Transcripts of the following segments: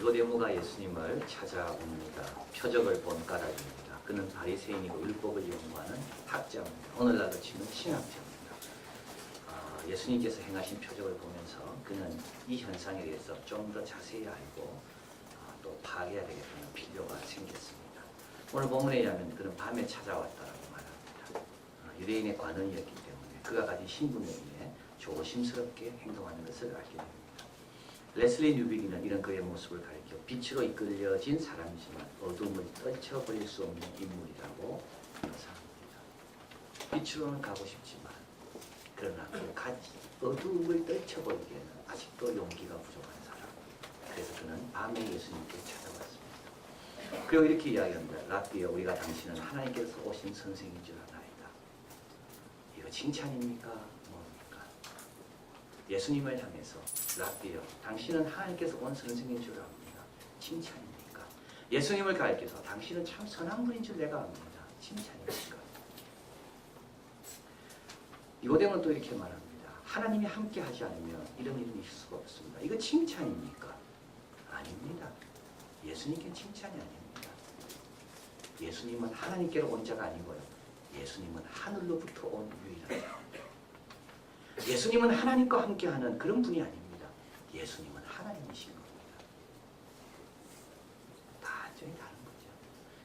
니고데모가 예수님을 찾아옵니다. 표적을 본 까닭입니다. 그는 바리새인이고 율법을 연구하는 학자입니다. 오늘날로 치면 신학자입니다. 예수님께서 행하신 표적을 보면서 그는 이 현상에 대해서 좀 더 자세히 알고 또 파악해야 되겠다는 필요가 생겼습니다. 오늘 본문에 의하면 그는 밤에 찾아왔다라고 말합니다. 유대인의 관원이었기 때문에 그가 가진 신분에 의해 조심스럽게 행동하는 것을 알게 됩니다. 레슬리 뉴비기는 이런 그의 모습을 가리켜 빛으로 이끌려진 사람이지만 어둠을 떨쳐버릴 수 없는 인물이라고 묘사합니다. 빛으로는 가고 싶지만 그러나 그 어둠을 떨쳐버리기에는 아직도 용기가 부족한 사람. 그래서 그는 밤에 예수님께 찾아왔습니다. 그리고 이렇게 이야기합니다. 랍비여, 우리가 당신은 하나님께서 오신 선생인 줄 아나이다. 이거 칭찬입니까? 뭡니까? 예수님을 향해서 랍비여, 당신은 하나님께서 온 선생인 줄 압니다. 칭찬입니까? 예수님을 가르쳐서 당신은 참 선한 분인 줄 내가 압니다. 칭찬입니까? 니고데모는 또 이렇게 말합니다. 하나님이 함께 하지 않으면 이런 일은 있을 수가 없습니다. 이거 칭찬입니까? 아닙니다. 예수님께 칭찬이 아닙니다. 예수님은 하나님께로 온 자가 아니고요. 예수님은 하늘로부터 온 유일한 자입니다. 예수님은 하나님과 함께하는 그런 분이 아닙니다. 예수님은 하나님이신 겁니다. 완전히 다른 거죠.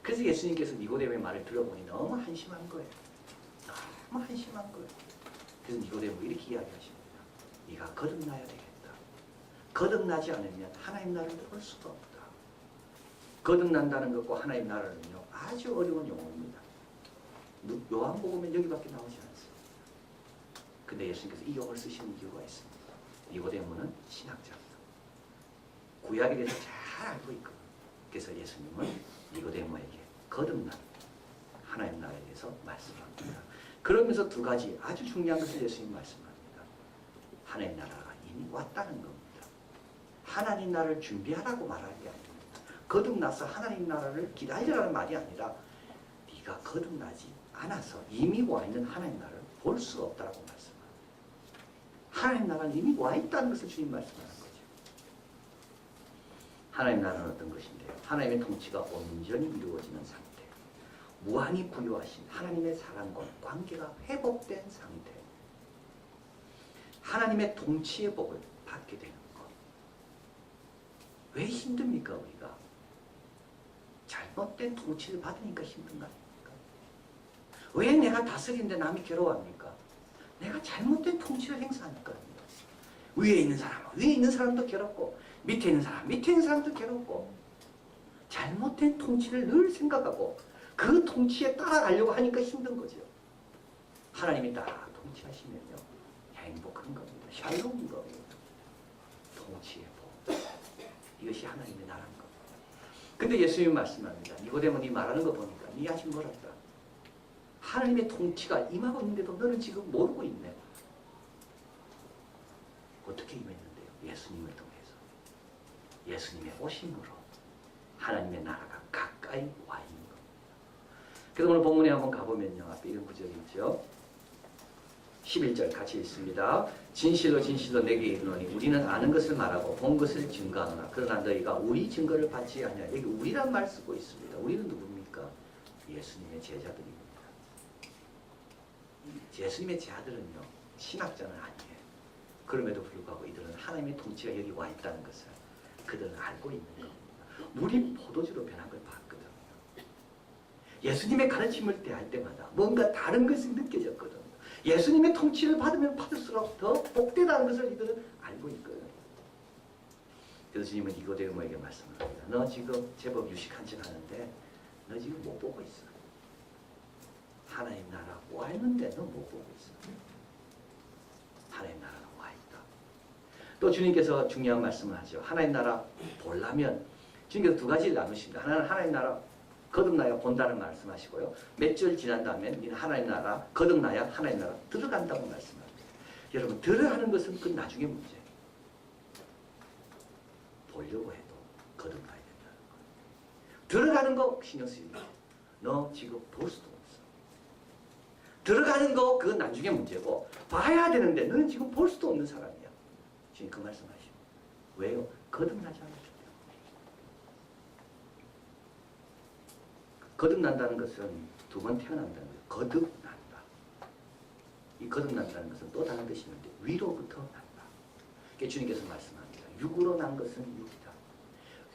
그래서 예수님께서 니고데모의 말을 들어보니 너무 한심한 거예요. 너무 한심한 거예요. 그래서 니고데모 이렇게 이야기하십니다. 네가 거듭나야 되겠다. 거듭나지 않으면 하나님 나라를 올 수가 없다. 거듭난다는 것과 하나님 나라는요 아주 어려운 용어입니다. 요한복음은 여기밖에 나오지 않습니다. 근데 예수님께서 이 용어를 쓰시는 이유가 있습니다. 니고데모는 신학자입니다. 구약에 대해서 잘 알고 있거든요. 그래서 예수님은 니고데모에게 거듭난 하나님 나라에 대해서 말씀합니다. 그러면서 두 가지 아주 중요한 것을 예수님 말씀합니다. 하나님 나라가 이미 왔다는 겁니다. 하나님 나라를 준비하라고 말하는 게 아닙니다. 거듭나서 하나님 나라를 기다리라는 말이 아니라 네가 거듭나지 않아서 이미 와 있는 하나님 나라를 볼 수가 없다고 말씀합니다. 하나님 나라는 이미 와 있다는 것을 주님 말씀하는 거죠. 하나님 나라는 어떤 것인데요? 하나님의 통치가 온전히 이루어지는 상태. 무한히 부유하신 하나님의 사랑과 관계가 회복된 상태. 하나님의 통치의 복을 받게 되는 것. 왜 힘듭니까 우리가? 잘못된 통치를 받으니까 힘든 거 아닙니까? 왜 내가 다스리는데 남이 괴로워합니까? 내가 잘못된 통치를 행사하니까 합니다. 위에 있는 사람도 괴롭고 밑에 있는 사람도 괴롭고 잘못된 통치를 늘 생각하고 그 통치에 따라가려고 하니까 힘든 거죠. 하나님이 딱 통치하시면요 행복한 겁니다. 샬롬인 겁니다. 통치의 복. 이것이 하나님의 나라인 겁니다. 근데 예수님이 말씀합니다. 니고데모 네 말하는 거 보니까 네 아직 멀었다. 하나님의 통치가 임하고 있는데도 너는 지금 모르고 있네. 어떻게 임했는데요? 예수님을 통해서. 예수님의 오심으로 하나님의 나라가 가까이 와 있는 겁니다. 그래서 오늘 본문에 한번 가보면요. 앞에 이런 구절이 있죠. 11절 같이 읽습니다. 진실로 진실로 내게 이르노니 우리는 아는 것을 말하고 본 것을 증거하노라. 그러나 너희가 우리 증거를 받지 아니하냐. 여기 우리란 말 쓰고 있습니다. 우리는 누굽니까? 예수님의 제자들입니다. 예수님의 제자들은요. 신학자는 아니에요. 그럼에도 불구하고 이들은 하나님의 통치가 여기 와 있다는 것을 그들은 알고 있는 겁니다. 물이 포도주로 변한 걸 봤거든요. 예수님의 가르침을 대할 때마다 뭔가 다른 것이 느껴졌거든요. 예수님의 통치를 받으면 받을수록 더 복되다는 것을 이들은 알고 있거든요. 그래서 주님은 니고데모에게 말씀을 합니다. 너 지금 제법 유식한 척 하는데 너 지금 못 보고 있어. 하나님 나라 와 있는데 너 못 보고 있어. 하나님 나라는 와 있다. 또 주님께서 중요한 말씀을 하죠. 하나님 나라 보려면 주님께서 두 가지를 나누십니다. 하나는 하나님 나라 거듭나야 본다는 말씀하시고요. 몇 절 지난 다음에 하나님 나라 거듭나야 하나님 나라 들어간다고 말씀합니다. 여러분 들어가는 것은 그 나중에 문제예요. 보려고 해도 거듭나야 된다는 거예요. 들어가는 거 신경 쓰지 마. 너 지금 볼 수도 없어. 들어가는 거 그건 나중에 문제고 봐야 되는데 너는 지금 볼 수도 없는 사람이야. 지금 그 말씀하시고 왜요? 거듭나지 않았기 때문에. 거듭난다는 것은 두 번 태어난다는 거예요. 거듭난다. 이 거듭난다는 것은 또 다른 뜻이 있는데 위로부터 난다. 그러니까 주님께서 말씀합니다. 육으로 난 것은 육이다.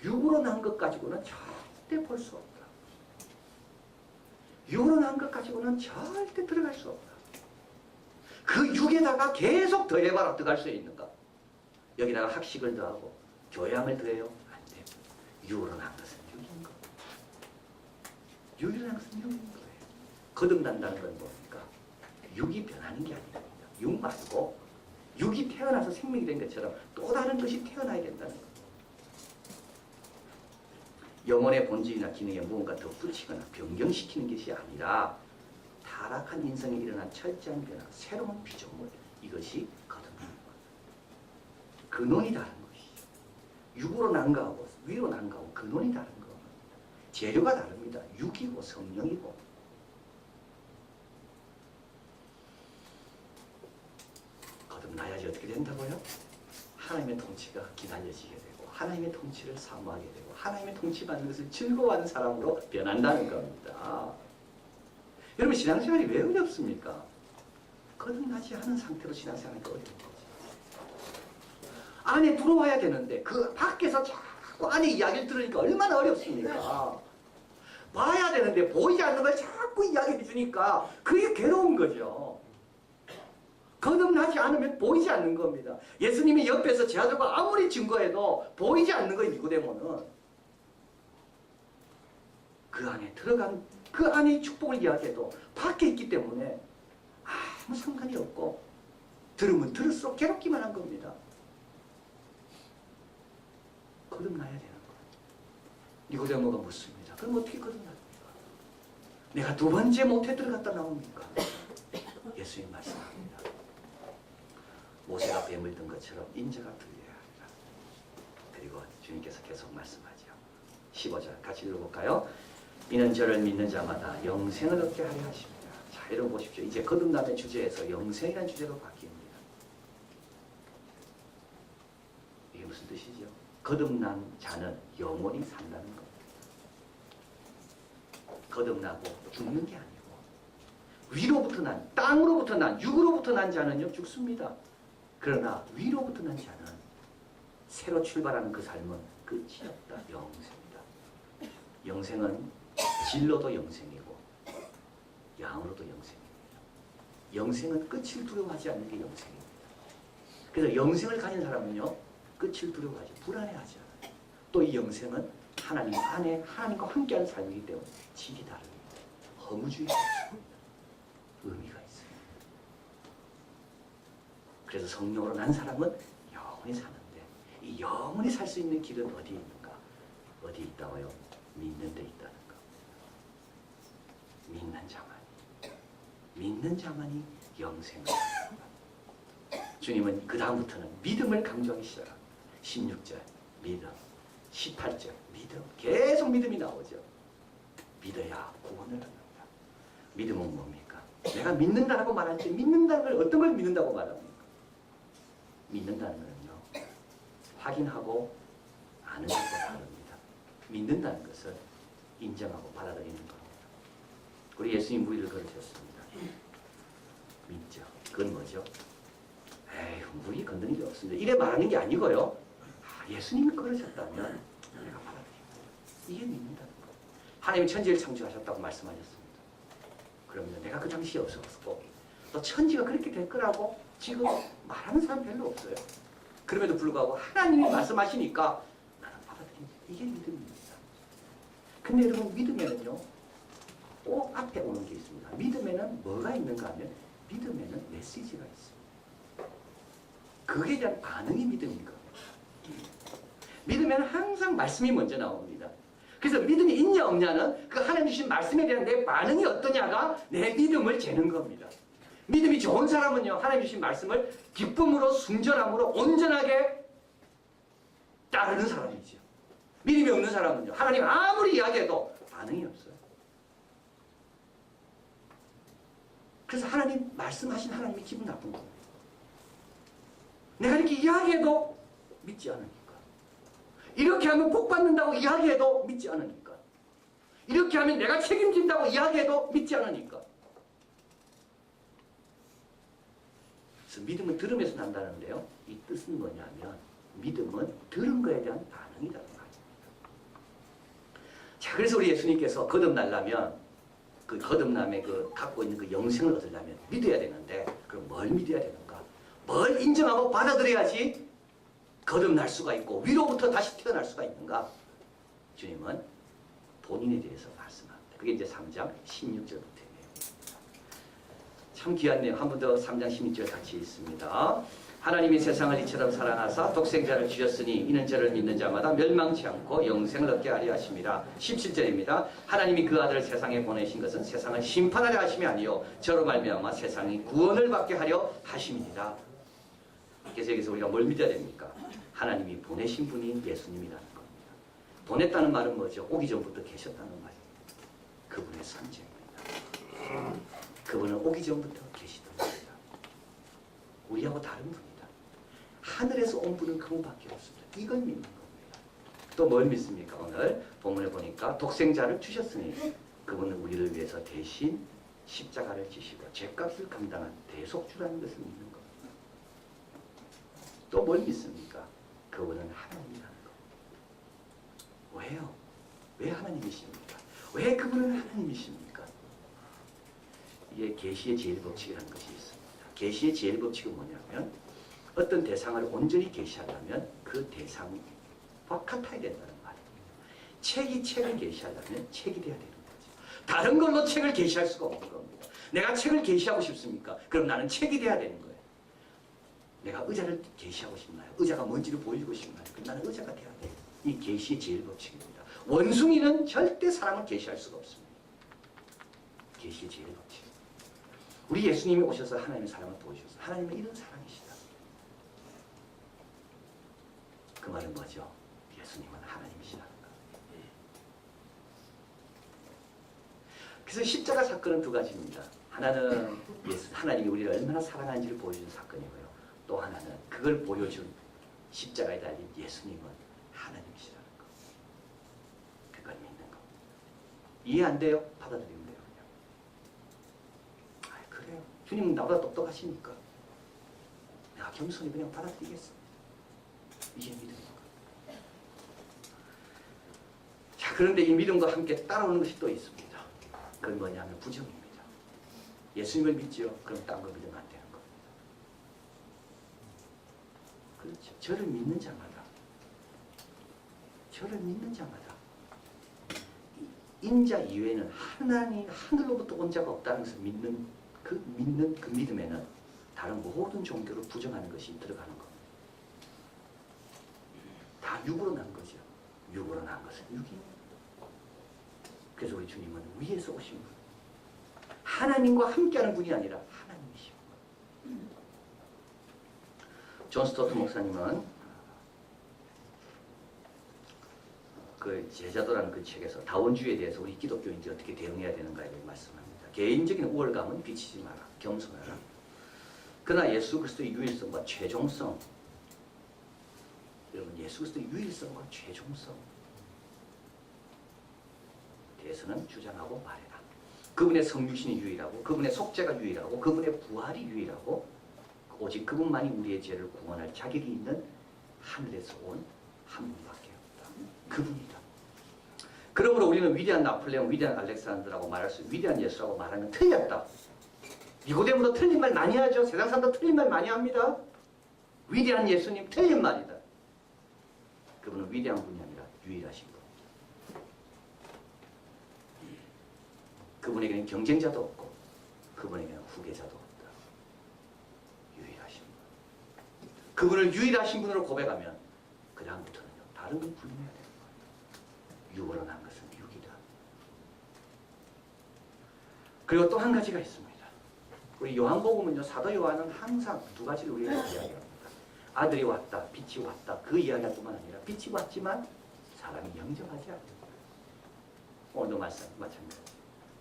육으로 난 것 가지고는 절대 볼 수 없다. 육으로 난 것 가지고는 절대 들어갈 수 없다. 그 육에다가 계속 더해봐라 들어갈 수 있는가? 여기다가 학식을 더하고 교양을 더해요? 안 돼요. 육으로 난 것은 육인 거. 육으로 난 것은 육인 거예요. 거듭난다는 건 뭡니까? 육이 변하는 게 아닙니다. 육 말고 육이 태어나서 생명이 된 것처럼 또 다른 것이 태어나야 된다는 거예요. 영혼의 본질이나 기능에 무언가 덧붙이거나 변경시키는 것이 아니라 타락한 인성에 일어난 철저한 변화, 새로운 피조물, 이것이 거듭나는 거예요. 근원이 다른 것이죠. 육으로 난 거하고 위로 난 거하고 근원이 다른 거. 재료가 다릅니다. 육이고 성령이고. 거듭나야지 어떻게 된다고요? 하나님의 통치가 기다려지게 되고 하나님의 통치를 사모하게 되고 하나님의 통치받는 것을 즐거워하는 사람으로 변한다는 겁니다. 여러분 신앙생활이 왜 어렵습니까? 거듭나지 않은 상태로 신앙생활이 어려운 거죠. 안에 들어와야 되는데 그 밖에서 자꾸 안에 이야기를 들으니까 얼마나 어렵습니까? 봐야 되는데 보이지 않는 걸 자꾸 이야기해 주니까 그게 괴로운 거죠. 거듭나지 않으면 보이지 않는 겁니다. 예수님이 옆에서 제 아들과 아무리 증거해도 보이지 않는 거예요. 니고데모는. 그 안에 들어간 그 안에 축복을 이야기해도 밖에 있기 때문에 아무 상관이 없고 들으면 들을수록 괴롭기만 한 겁니다. 거듭나야 되는 거예요. 니고데모가 묻습니다. 그럼 어떻게 거듭납니까? 내가 두 번째 못해 들어갔다 나옵니까? 예수님 말씀합니다. 모세가 뱀을 든 것처럼 인자가 들려야 합니다. 그리고 주님께서 계속 말씀하죠. 15절 같이 읽어볼까요? 이는 저를 믿는 자마다 영생을 얻게 하려 하십니다. 자, 여러분 보십시오. 이제 거듭남의 주제에서 영생이라는 주제로 바뀝니다. 이게 무슨 뜻이죠? 거듭난 자는 영원히 산다는 겁니다. 거듭나고 죽는 게 아니고 위로부터 난, 땅으로부터 난, 육으로부터 난 자는요 죽습니다. 그러나 위로부터 난 자는 새로 출발하는 그 삶은 끝이 없다. 영생이다. 영생은 질로도 영생이고 양으로도 영생입니다. 영생은 끝을 두려워하지 않는 게 영생입니다. 그래서 영생을 가진 사람은요 끝을 두려워하지 불안해하지 않아요. 또 이 영생은 하나님 안에 하나님과 함께하는 삶이기 때문에 질이 다릅니다. 허무주의가 없습니다. 의미가 있어요. 그래서 성령으로 난 사람은 영원히 사는데 이 영원히 살 수 있는 길은 어디에 있는가? 어디에 있다고요? 믿는 데 있다는 거. 믿는 자만이 영생을 합니다. 주님은 그 다음부터는 믿음을 강조하기 시작합니다. 16절 믿음, 18절 믿음, 계속 믿음이 나오죠. 믿어야 구원을 얻는다. 믿음은 뭡니까? 내가 믿는다라고 말할 때 믿는다는 걸 어떤 걸 믿는다고 말합니까? 믿는다는 것은요 확인하고 아는 것과 다릅니다. 믿는다는 것은 인정하고 받아들이는 겁니다. 우리 예수님 무리를 걸으셨습니다. 믿죠. 그건 뭐죠? 에이, 무리 건드린 게 없습니다. 이래 말하는 게 아니고요. 예수님이 걸으셨다면 내가 받아들입니다. 이게 믿는다는 거예요. 하나님이 천지를 창조하셨다고 말씀하셨습니다. 그러면 내가 그 당시에 없었고 또 천지가 그렇게 될 거라고 지금 말하는 사람 별로 없어요. 그럼에도 불구하고 하나님이 말씀하시니까 나는 받아들입니다. 이게 믿음입니다. 근데 여러분 믿음에는요 꼭 앞에 오는 게 있습니다. 믿음에는 뭐가 있는가 하면 믿음에는 메시지가 있습니다. 그게 대한 반응이 믿음인 겁니다. 믿음에는 항상 말씀이 먼저 나옵니다. 그래서 믿음이 있냐 없냐는 그 하나님 주신 말씀에 대한 내 반응이 어떠냐가 내 믿음을 재는 겁니다. 믿음이 좋은 사람은요 하나님 주신 말씀을 기쁨으로 순전함으로 온전하게 따르는 사람이죠. 믿음이 없는 사람은요 하나님 아무리 이야기해도 반응이 없어요. 그래서 하나님 말씀하신 하나님이 기분 나쁜 겁니다. 내가 이렇게 이야기해도 믿지 않으니까. 이렇게 하면 복 받는다고 이야기해도 믿지 않으니까. 이렇게 하면 내가 책임진다고 이야기해도 믿지 않으니까. 그래서 믿음은 들음에서 난다는데요. 이 뜻은 뭐냐면 믿음은 들은 거에 대한 반응이라는 말입니다. 자, 그래서 우리 예수님께서 거듭나려면 그 거듭남에 갖고 있는 그 영생을 얻으려면 믿어야 되는데, 그럼 뭘 믿어야 되는가? 뭘 인정하고 받아들여야지 거듭날 수가 있고 위로부터 다시 태어날 수가 있는가? 주님은 본인에 대해서 말씀합니다. 그게 이제 3장 16절부터예요. 참 귀한 내용. 한 번 더 3장 16절 같이 있습니다. 하나님이 세상을 이처럼 사랑하사 독생자를 주셨으니 이는 저를 믿는 자마다 멸망치 않고 영생을 얻게 하려 하심이라. 17절입니다. 하나님이 그 아들을 세상에 보내신 것은 세상을 심판하려 하심이 아니요 저로 말미암아 세상이 구원을 받게 하려 하심이니라. 그래서 여기서 우리가 뭘 믿어야 됩니까? 하나님이 보내신 분이 예수님이라는 겁니다. 보냈다는 말은 뭐죠? 오기 전부터 계셨다는 말입니다. 그분의 선지입니다. 그분은 오기 전부터 계시던 분입니다. 우리하고 다른 분이다. 하늘에서 온 분은 그분밖에 없습니다. 이걸 믿는 겁니다. 또 뭘 믿습니까? 오늘 본문에 보니까 독생자를 주셨으니 그분은 우리를 위해서 대신 십자가를 지시고 죄값을 감당한 대속주라는 것을 믿는 겁니다. 또 뭘 믿습니까? 그분은 하나님이라는 겁니다. 왜요? 왜 하나님이십니까? 왜 그분은 하나님이십니까? 이게 계시의 제일법칙이라는 것이 있습니다. 계시의 제일법칙은 뭐냐면 어떤 대상을 온전히 계시하려면 그 대상과 같아야 된다는 말입니다. 책이 책을 계시하려면 책이 돼야 되는 거죠. 다른 걸로 책을 계시할 수가 없는 겁니다. 내가 책을 계시하고 싶습니까? 그럼 나는 책이 돼야 되는 거예요. 내가 의자를 계시하고 싶나요? 의자가 뭔지를 보여주고 싶나요? 그럼 나는 의자가 돼야 돼요. 이 계시의 제일법칙입니다. 원숭이는 절대 사랑을 계시할 수가 없습니다. 계시의 제일법칙. 우리 예수님이 오셔서 하나님의 사랑을 보여주셨어요. 하나님은 이런 사랑이시다. 그 말은 뭐죠? 예수님은 하나님이시라는 거. 그래서 십자가 사건은 두 가지입니다. 하나는 하나님이 우리를 얼마나 사랑하는지를 보여주는 사건이고요. 또 하나는 그걸 보여준 십자가에 달린 예수님은 하나님이시라는 거. 그걸 믿는 거. 이해 안 돼요? 받아들이면 돼요. 그냥. 그래요. 주님은 나보다 똑똑하시니까 내가 겸손히 그냥 받아들이겠어. 이게 믿음인 거. 자, 그런데 이 믿음과 함께 따라오는 것이 또 있습니다. 그건 뭐냐면 부정입니다. 예수님을 믿지요? 그럼 딴 거 믿으면 안 되는 겁니다. 그렇죠. 저를 믿는 자마다 인자 이외에는 하늘로부터 온 자가 없다는 것을 믿는 그 믿음에는 다른 모든 종교를 부정하는 것이 들어가는 겁니다. 다 육으로 난 거죠. 육으로 난 것은 육입니다. 그래서 우리 주님은 위에서 오신 분, 하나님과 함께하는 분이 아니라 하나님이신 분. 존 스토트 목사님은 그 제자도라는 그 책에서 다원주의에 대해서 우리 기독교인들이 어떻게 대응해야 되는가에 대해 말씀합니다. 개인적인 우월감은 비치지 마라. 겸손하라. 그러나 예수 그리스도의 유일성과 최종성, 여러분 예수 그리스도의 유일성과 최종성 대해서는 주장하고 말해라. 그분의 성육신이 유일하고 그분의 속죄가 유일하고 그분의 부활이 유일하고 오직 그분만이 우리의 죄를 구원할 자격이 있는 하늘에서 온 한 분밖에 없다. 그분이다. 그러므로 우리는 위대한 나폴레옹, 위대한 알렉산더라고 말할 수, 위대한 예수라고 말하면 틀렸다. 니고데모도 틀린 말 많이 하죠. 세상 사람도 틀린 말 많이 합니다. 위대한 예수님 틀린 말이다. 그분은 위대한 분이 아니라 유일하신 분. 그분에게는 경쟁자도 없고 그분에게는 후계자도 없다. 유일하신 분. 그분을 유일하신 분으로 고백하면 그 다음부터는요. 다른 건 불문해야 되는 거예요. 육으로 난 것은 육이다. 그리고 또 한 가지가 있습니다. 우리 요한복음은요. 사도 요한은 항상 두 가지를 우리에게 이야기합니다. 아들이 왔다. 빛이 왔다. 그 이야기할 뿐만 아니라 빛이 왔지만 사람이 영접하지 않는다. 오늘도 마찬가지입니다.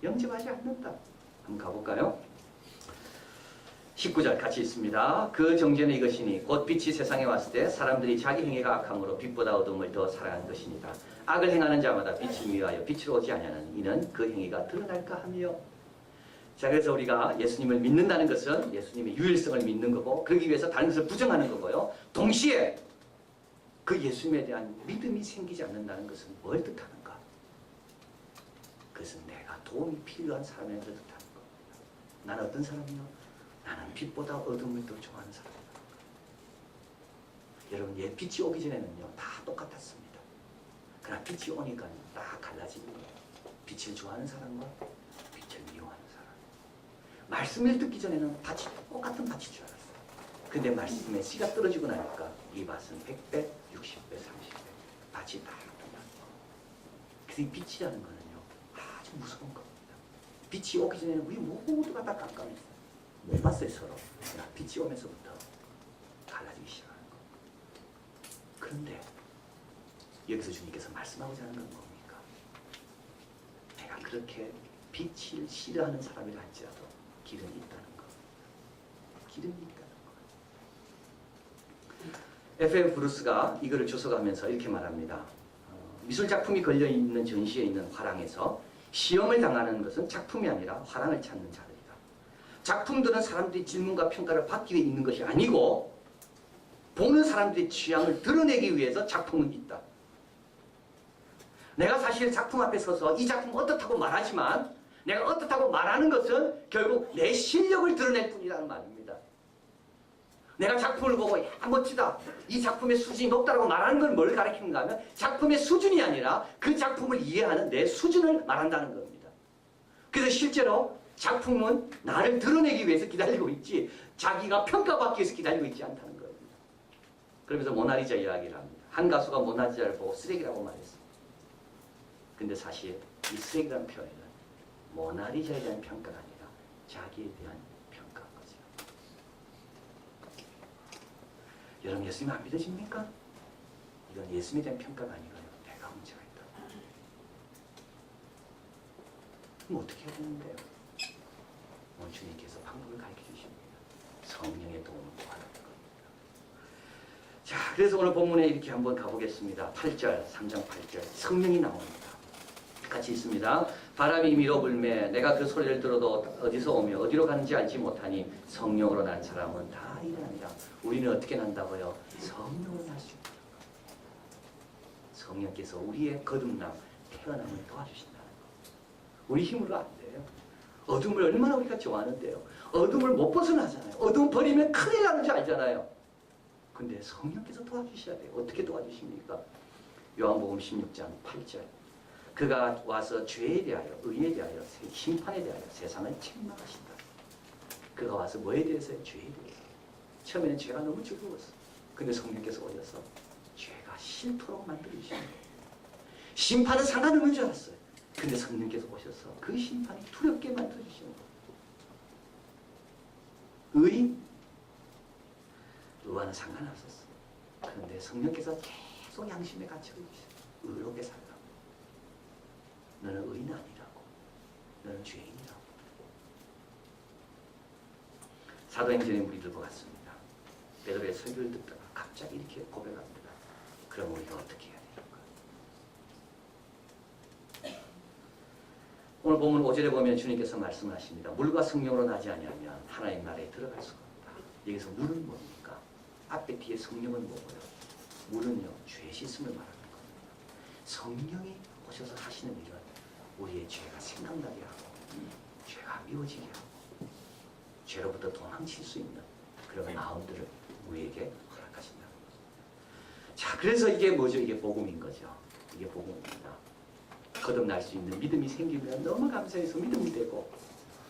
영접하지 않는다. 한번 가볼까요? 19절 같이 있습니다. 그 정죄는 이것이니 곧 빛이 세상에 왔을 때 사람들이 자기 행위가 악함으로 빛보다 어둠을 더 사랑한 것이니라. 악을 행하는 자마다 빛을 미워하여 빛으로 오지 아니하는 이는 그 행위가 드러날까 하며. 자, 그래서 우리가 예수님을 믿는다는 것은 예수님의 유일성을 믿는 거고 그러기 위해서 다른 것을 부정하는 거고요. 동시에 그 예수님에 대한 믿음이 생기지 않는다는 것은 뭘 뜻하는가? 그것은 내가 도움이 필요한 사람에게 뜻하는 겁니다. 나는 어떤 사람이요? 나는 빛보다 어둠을 더 좋아하는 사람이다. 여러분, 빛이 오기 전에는요 다 똑같았습니다. 그러나 빛이 오니까 딱 갈라지는 거예요. 빛을 좋아하는 사람과 빛을 미워하는 사람. 말씀을 듣기 전에는 똑같은 밭인 줄 알았어요. 근데 말씀에 씨가 떨어지고 나니까 이 밭은 100배, 60배, 30배 밭이 다 달라요. 그래서 이 빛이라는 거는요 아주 무서운 겁니다. 빛이 오기 전에는 우리 모두가 다 깜깜했어요. 못 봤어요 서로. 빛이 오면서부터 갈라지기 시작하는 거. 그런데 여기서 주님께서 말씀하고자 하는 건 뭡니까? 내가 그렇게 빛을 싫어하는 사람이라 할지라도 길은 있다는 거. 길은 있다는 거. F.M. 브루스가 이거를 주석하면서 이렇게 말합니다. 미술 작품이 걸려있는 전시에 있는 화랑에서 시험을 당하는 것은 작품이 아니라 화랑을 찾는 자들이다. 작품들은 사람들이 질문과 평가를 받기 위해 있는 것이 아니고 보는 사람들의 취향을 드러내기 위해서 작품은 있다. 내가 사실 작품 앞에 서서 이 작품 어떻다고 말하지만 내가 어떻다고 말하는 것은 결국 내 실력을 드러낼 뿐이라는 말입니다. 내가 작품을 보고 야 멋지다. 이 작품의 수준이 높다고 말하는 건 뭘 가리키는가 하면 작품의 수준이 아니라 그 작품을 이해하는 내 수준을 말한다는 겁니다. 그래서 실제로 작품은 나를 드러내기 위해서 기다리고 있지 자기가 평가받기 위해서 기다리고 있지 않다는 겁니다. 그러면서 모나리자 이야기를 합니다. 한 가수가 모나리자를 보고 쓰레기라고 말했습니다. 근데 사실 이 쓰레기라는 표현은 모나리자에 대한 평가가 아니라 자기에 대한 평가인 거죠. 여러분 예수님 안 믿어집니까? 이건 예수님에 대한 평가가 아니고요. 내가 문제가 있다. 그럼 어떻게 해야 되는데요? 오늘 주님께서 방법을 가르쳐 주십니다. 성령의 도움을 구하라는 겁니다. 자, 그래서 오늘 본문에 이렇게 한번 가보겠습니다. 8절, 3장 8절 성령이 나옵니다. 같이 있습니다. 바람이 미로 불매 내가 그 소리를 들어도 어디서 오며 어디로 가는지 알지 못하니 성령으로 난 사람은 다 일어납니다. 우리는 어떻게 난다고요? 성령으로 날 수 있다. 성령께서 우리의 거듭남, 태어남을 도와주신다는 것. 우리 힘으로 안 돼요. 어둠을 얼마나 우리가 좋아하는데요. 어둠을 못 벗어나잖아요. 어둠 버리면 큰일 나는 줄 알잖아요. 근데 성령께서 도와주셔야 돼요. 어떻게 도와주십니까? 요한복음 16장 8절 그가 와서 죄에 대하여 의에 대하여 심판에 대하여 세상을 책망하신다. 그가 와서 뭐에 대해서요? 죄에 대해서. 처음에는 죄가 너무 즐거웠어. 근데 성령께서 오셔서 죄가 싫도록 만들어주시는 거예요. 심판은 상관없는 줄 알았어요. 근데 성령께서 오셔서 그 심판이 두렵게 만들어주시는 거예요. 의와는 상관없었어요. 그런데 성령께서 계속 양심의 가책을 주셔요. 의롭게 살라고. 너는 의인 아니라고. 너는 죄인이라고. 사도행전의 무리들 보았습니다. 베드로의 설교를 듣다가 갑자기 이렇게 고백합니다. 그럼 우리가 어떻게 해야 되는가? 오늘 보면 5절에 보면 주님께서 말씀하십니다. 물과 성령으로 나지 아니하면 하나님 나라에 들어갈 수가 없다. 여기서 물은 뭡니까? 앞에 뒤에 성령은 뭐고요? 물은요, 죄 씻음을 말하는 겁니다. 성령이 오셔서 하시는 일은 우리의 죄가 생각나게 하고 죄가 미워지게 하고 죄로부터 도망칠 수 있는 그런 마음들을 우리에게 허락하신다는 거죠. 자, 그래서 이게 뭐죠? 이게 복음인 거죠. 이게 복음입니다. 거듭날 수 있는 믿음이 생기면 너무 감사해서 믿음이 되고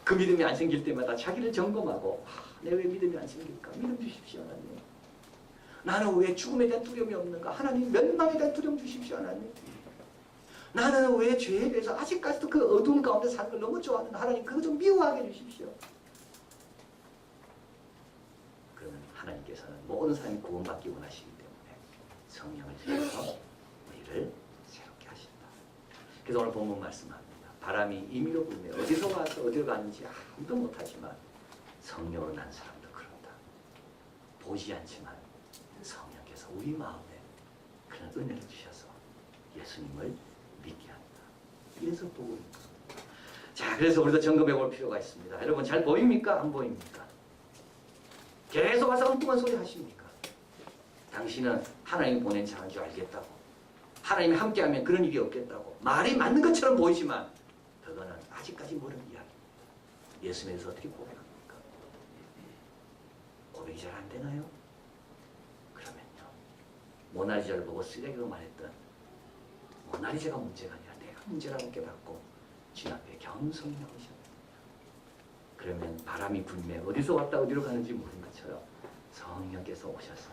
그 믿음이 안 생길 때마다 자기를 점검하고 내 왜 믿음이 안 생길까? 믿음 주십시오 하나님. 나는 왜 죽음에 대한 두려움이 없는가? 하나님 멸망에 대한 두려움 주십시오 하나님. 나는 왜 죄에 대해서 아직까지도 그 어두운 가운데 사는 걸 너무 좋아하는가? 하나님 그거 좀 미워하게 해주십시오. 그러면 하나님께서는 모든 사람이 구원받기 원하시기 때문에 성령을 주셔서 우리를 새롭게 하신다. 그래서 오늘 본문 말씀합니다. 바람이 임의로 불며 어디서 와서 어디로 가는지 아무도 못하지만 성령으로 난 사람들 보지 않지만 성령께서 우리 마음에 그런 은혜를 주셔서 예수님을 믿게 한다. 이래서 보고 있는 겁니다. 자, 그래서 우리도 점검해 볼 필요가 있습니다. 여러분 잘 보입니까? 안 보입니까? 계속 와서 엉뚱한 소리 하십니까? 당신은 하나님이 보낸 자인 줄 알겠다고, 하나님이 함께하면 그런 일이 없겠다고 말이 맞는 것처럼 보이지만 그거는 아직까지 모르는 이야기입니다. 예수님에 대해서 어떻게 고백합니까? 고백이 잘 안 되나요? 그러면요, 모나리자를 보고 쓰레기로 말했던 모나리자가 문제가 아니라 내가 문제라고 깨닫고 주님 앞에 겸손히 나오셔야 됩니다. 그러면 바람이 불면 어디서 왔다 어디로 가는지 모르는 것처럼 성령께서 오셔서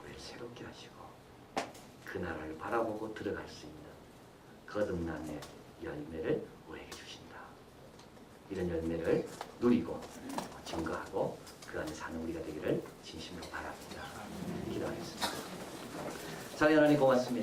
우리를 새롭게 하시고 그 나라를 바라보고 들어갈 수 있는 거듭남의 열매를 우리에게 주신다. 이런 열매를 누리고 증거하고 그 안에 사는 우리가 되기를 진심으로 바랍니다. 기도하겠습니다. 사랑하는 하나님 고맙습니다.